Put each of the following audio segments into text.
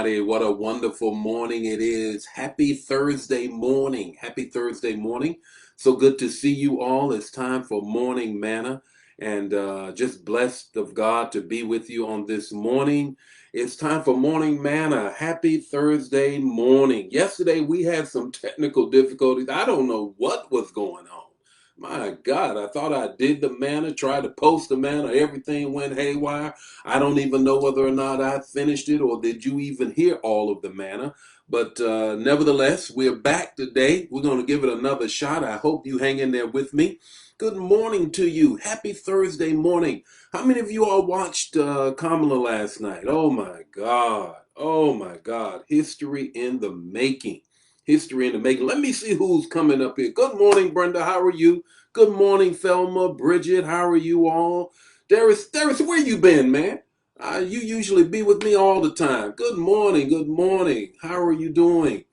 everybody. What a wonderful morning it is. Happy Thursday morning. Happy Thursday morning. So good to see you all. It's time for Morning Manna, and just blessed of God to be with you on this morning. It's time for Morning Manna. Happy Thursday morning. Yesterday we had some technical difficulties. I don't know what was going on. My God, I thought I did the manna, tried to post the manna, everything went haywire. I don't even know whether or not I finished it or did you even hear all of the manna. But nevertheless, we're back today. We're going to give it another shot. I hope you hang in there with me. Good morning to you. Happy Thursday morning. How many of you all watched Kamala last night? Oh my God. Oh my God. History in the making. History in the making. Let me see who's coming up here. Good morning, Brenda. How are you? Good morning, Thelma, Bridget. How are you all? Darius, where you been, man? You usually be with me all the time. Good morning, good morning. How are you doing?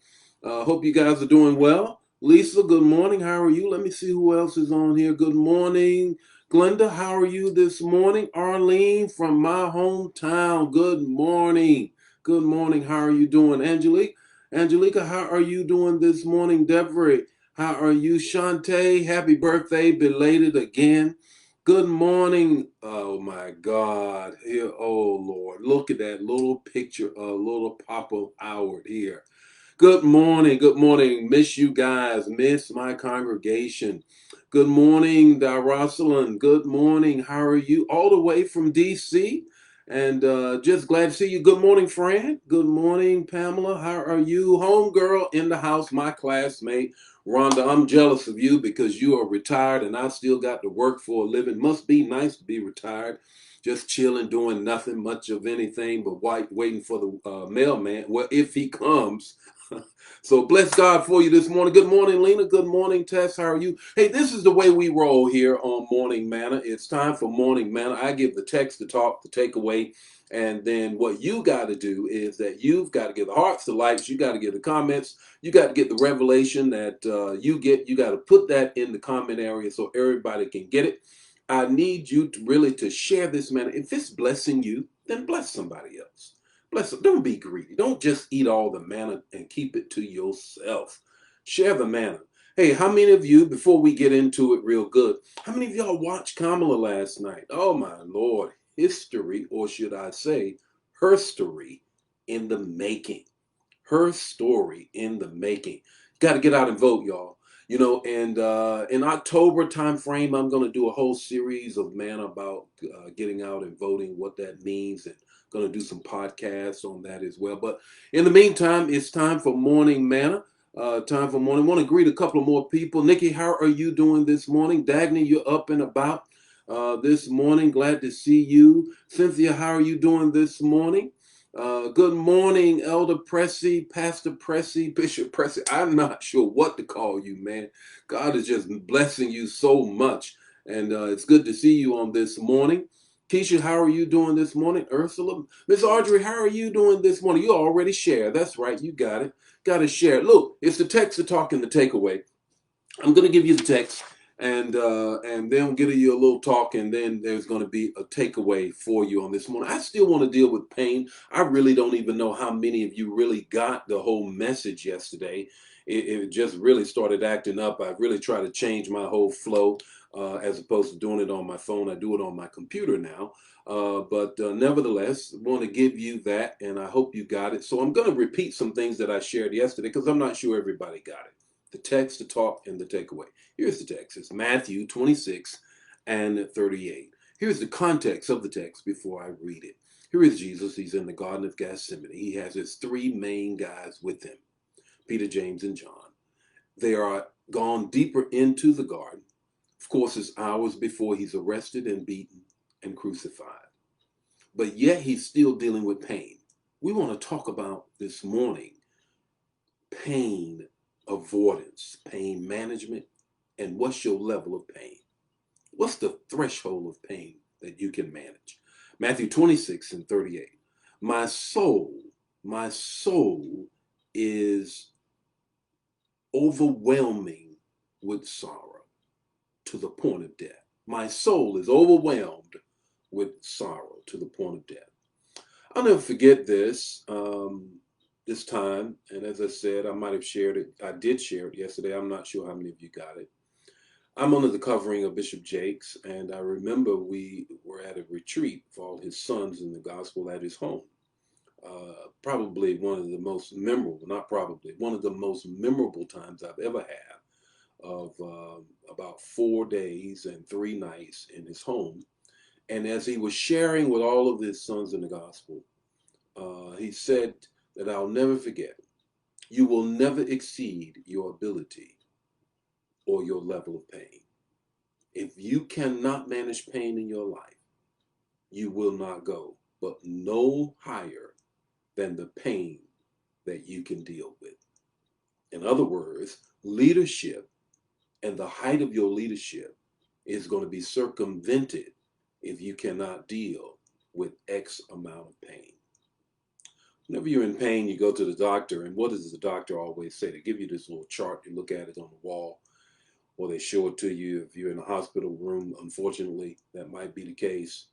Hope you guys are doing well. Lisa, good morning. How are you? Let me see who else is on here. Good morning. Glenda, how are you this morning? Arlene from my hometown. Good morning. Good morning. How are you doing? Angelica, how are you doing this morning? Deborah, how are you? Shantae, happy birthday, belated again. Good morning. Oh my God. Here, oh Lord. Look at that little picture of little Papa Howard here. Good morning. Good morning. Miss you guys. Miss my congregation. Good morning, Darasalan. Good morning. How are you? All the way from DC. And just glad to see you. Good morning, Fran. Good morning, Pamela. How are you? Homegirl in the house, my classmate. Rhonda, I'm jealous of you because you are retired and I still got to work for a living. Must be nice to be retired. Just chilling, doing nothing much of anything but waiting for the mailman. Well, if he comes. So bless God for you this morning. Good morning, Lena. Good morning, Tess. How are you? Hey, this is the way we roll here on Morning Manna. It's time for Morning Manna. I give the text, the talk, the takeaway. And then what you got to do is that you've got to give the hearts, the likes, you got to give the comments, you got to get the revelation that you get. You got to put that in the comment area so everybody can get it. I need you to really to share this manna. If it's blessing you, then bless somebody else. Bless them. Don't be greedy. Don't just eat all the manna and keep it to yourself. Share the manna. Hey, how many of you, before we get into it real good, how many of y'all watched Kamala last night? Oh my Lord. History, or should I say, her story in the making. Her story in the making. Got to get out and vote, y'all. You know, and in October time frame, I'm going to do a whole series of man about getting out and voting, what that means, and going to do some podcasts on that as well. But in the meantime, it's time for morning manna. Time for morning. I want to greet a couple of more people. Nikki, how are you doing this morning? Dagny, you're up and about this morning. Glad to see you. Cynthia, how are you doing this morning? Good morning, Elder Pressy, Pastor Pressy, Bishop Pressy. I'm not sure what to call you, man. God is just blessing you so much. And it's good to see you on this morning. Keisha, how are you doing this morning? Ursula, Miss Audrey, how are you doing this morning? You already shared. That's right. You got it. Got to share. Look, it's the text, the talk, and the takeaway. I'm going to give you the text and then we'll give you a little talk and then there's going to be a takeaway for you on this morning. I still want to deal with pain. I really don't even know how many of you really got the whole message yesterday. It just really started acting up. I really try to change my whole flow as opposed to doing it on my phone. I do it on my computer now. But nevertheless, want to give you that, and I hope you got it. So I'm going to repeat some things that I shared yesterday because I'm not sure everybody got it. The text, the talk, and the takeaway. Here's the text. It's Matthew 26 and 38. Here's the context of the text before I read it. Here is Jesus. He's in the Garden of Gethsemane. He has his three main guys with him, Peter, James, and John. They are gone deeper into the garden. Of course, it's hours before he's arrested and beaten and crucified. But yet he's still dealing with pain. We want to talk about this morning pain avoidance, pain management, and what's your level of pain? What's the threshold of pain that you can manage? Matthew 26 and 38. My soul is overwhelming with sorrow to the point of death. My soul is overwhelmed with sorrow to the point of death. I'll never forget this. this time, and as I said, I might have shared it. I did share it yesterday. I'm not sure how many of you got it. I'm under the covering of Bishop Jakes, and I remember we were at a retreat for all his sons in the gospel at his home. Probably one of the most memorable, not probably, one of the most memorable times I've ever had of about 4 days and 3 nights in his home. And as he was sharing with all of his sons in the gospel, he said that I'll never forget, you will never exceed your ability or your level of pain. If you cannot manage pain in your life, you will not go, but no higher than the pain that you can deal with. In other words, leadership and the height of your leadership is going to be circumvented if you cannot deal with X amount of pain. Whenever you're in pain, you go to the doctor, and what does the doctor always say? They give you this little chart, you look at it on the wall, or they show it to you if you're in a hospital room. Unfortunately, that might be the case.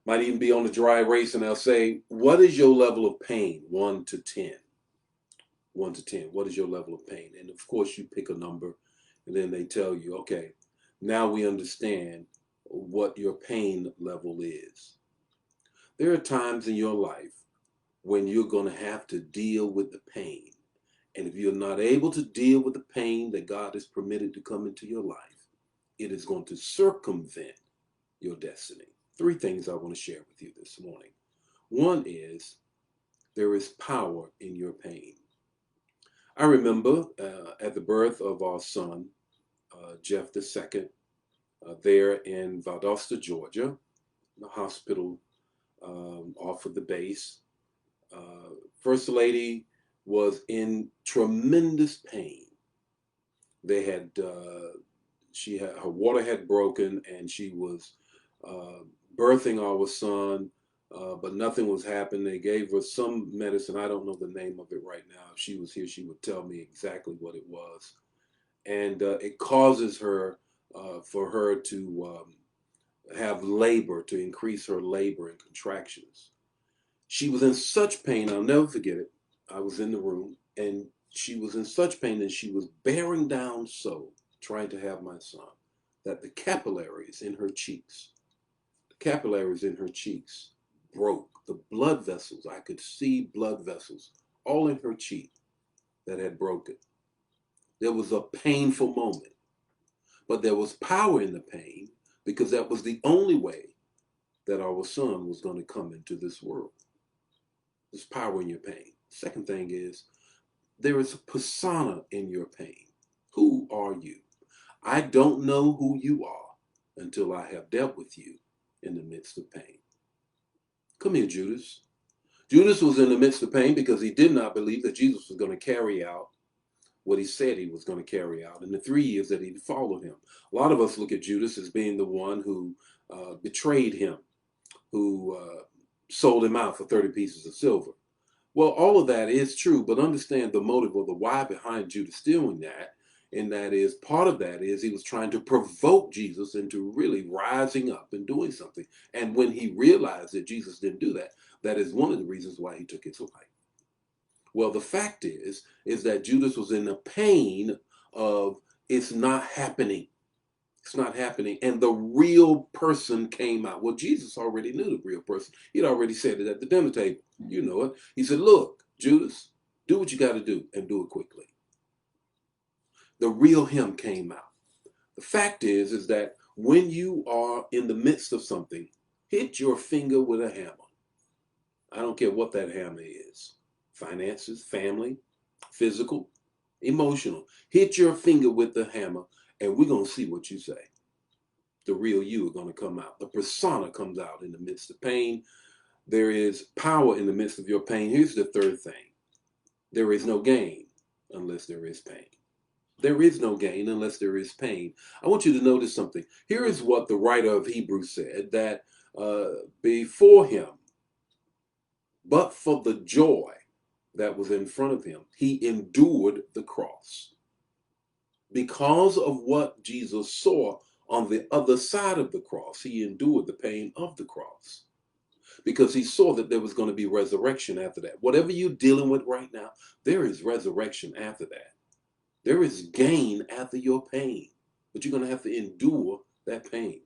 Might even be on the dry erase, and they'll say, what is your level of pain? 1 to 10. 1 to 10. What is your level of pain? And of course, you pick a number, and then they tell you, okay, now we understand what your pain level is. There are times in your life when you're going to have to deal with the pain. And if you're not able to deal with the pain that God has permitted to come into your life, it is going to circumvent your destiny. 3 things I want to share with you this morning. One is there is power in your pain. I remember at the birth of our son, Jeff II, there in Valdosta, Georgia, the hospital off of the base. First Lady was in tremendous pain. They had her water had broken, and she was birthing our son, but nothing was happening. They gave her some medicine. I don't know the name of it right now. If she was here, she would tell me exactly what it was. And it causes her, for her to have labor, to increase her labor and contractions. She was in such pain, I'll never forget it. I was in the room, and she was in such pain that she was bearing down so, trying to have my son, that the capillaries in her cheeks, broke. The blood vessels, I could see blood vessels all in her cheek that had broken. There was a painful moment, but there was power in the pain because that was the only way that our son was going to come into this world. There's power in your pain. Second thing is, there is a persona in your pain. Who are you? I don't know who you are until I have dealt with you in the midst of pain. Come here, Judas. Judas was in the midst of pain because he did not believe that Jesus was going to carry out what he said he was going to carry out in the 3 years that he followed him. A lot of us look at Judas as being the one who betrayed him, who sold him out for 30 pieces of silver. Well, all of that is true, but understand the motive or the why behind Judas doing that. And that is, part of that is he was trying to provoke Jesus into really rising up and doing something. And when he realized that Jesus didn't do that, that is one of the reasons why he took his life. Well, the fact is that Judas was in the pain of it's not happening. It's not happening. And the real person came out. Well, Jesus already knew the real person. He'd already said it at the dinner table. You know it. He said, look, Judas, do what you got to do and do it quickly. The real him came out. The fact is that when you are in the midst of something, hit your finger with a hammer. I don't care what that hammer is. Finances, family, physical, emotional. Hit your finger with the hammer, and we're going to see what you say. The real you are going to come out. The persona comes out in the midst of pain. There is power in the midst of your pain. Here's the third thing. There is no gain unless there is pain. There is no gain unless there is pain. I want you to notice something. Here is what the writer of Hebrews said, that before him, but for the joy that was in front of him, he endured the cross. Because of what Jesus saw on the other side of the cross, he endured the pain of the cross. because he saw that there was going to be resurrection after that. Whatever you're dealing with right now, there is resurrection after that. There is gain after your pain, but you're going to have to endure that pain.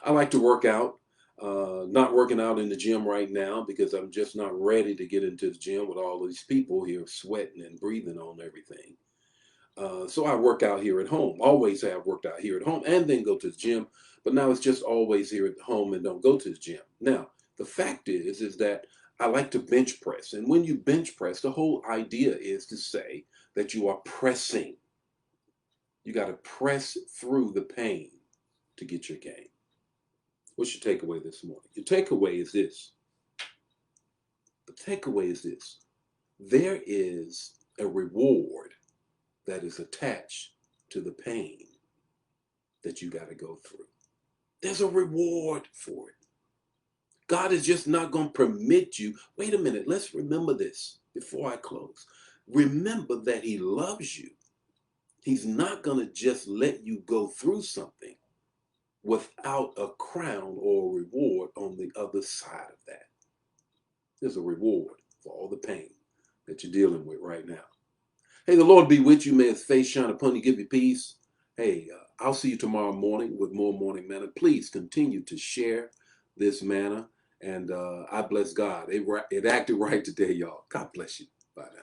I like to work out. Not working out in the gym right now because I'm just not ready to get into the gym with all these people here sweating and breathing on everything. So I work out here at home. Always have worked out here at home and then go to the gym. But now it's just always here at home and don't go to the gym. Now, the fact is that I like to bench press. And when you bench press, the whole idea is to say that you are pressing. You got to press through the pain to get your gain. What's your takeaway this morning? Your takeaway is this. The takeaway is this. There is a reward that is attached to the pain that you got to go through. There's a reward for it. God is just not going to permit you. Wait a minute, let's remember this before I close. Remember that He loves you. He's not going to just let you go through something without a crown or a reward on the other side of that. There's a reward for all the pain that you're dealing with right now. Hey, the Lord be with you. May His face shine upon you, give you peace. Hey, I'll see you tomorrow morning with more Morning Manna. Please continue to share this manna. And I bless God. It acted right today, y'all. God bless you. Bye now.